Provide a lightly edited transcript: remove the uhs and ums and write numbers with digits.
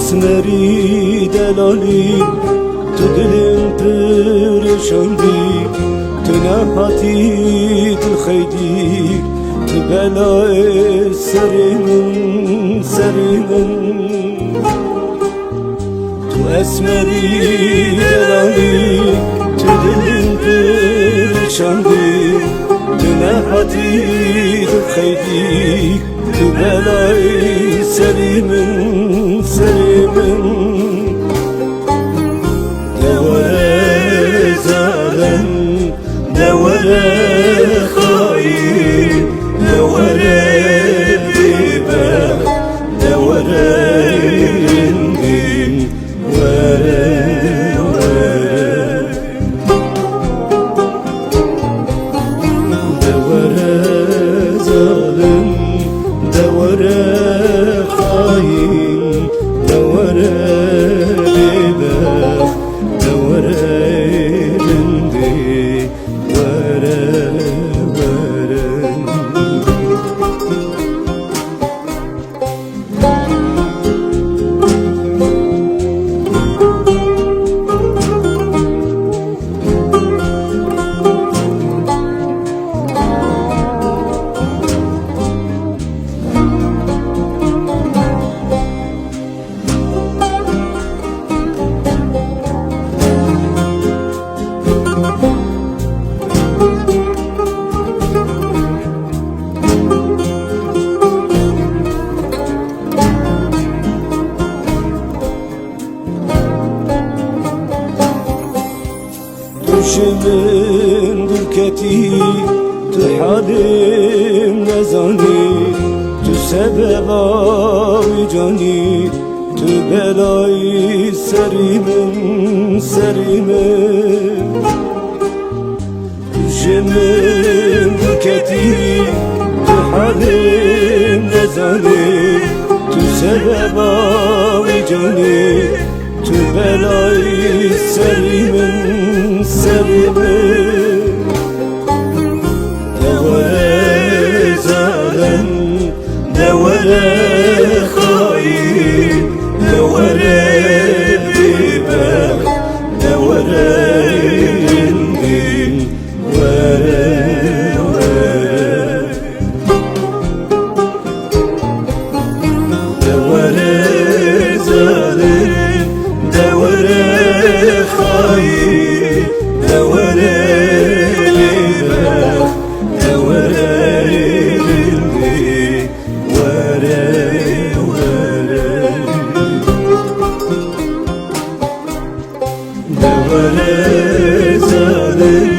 اسمری دلالی تو دلم پرشاندی تو نهاتی دل خیدی تو بلای سری من تو اسمری دلالی تو دلم پرشاندی تو نهاتی دل خیدی تو بلای سری من دوره ظالم دوره خاين دوره بيبه دوره رنگین وره دوره ظالم دوره خاين دوره بيبه دوره رنگین وره düşümün dürketi tu halim nezani tu sebeb avi cani tu belayı serimin düşümün dürketi tu halim nezani tu sebeb avi cani tu belayı serimin دوره ظالم دوره خاين دوره بيبه دوره رنگین وره دوره ظالم دوره خاين دوره بيبه دوره رنگین وره دوره ظالم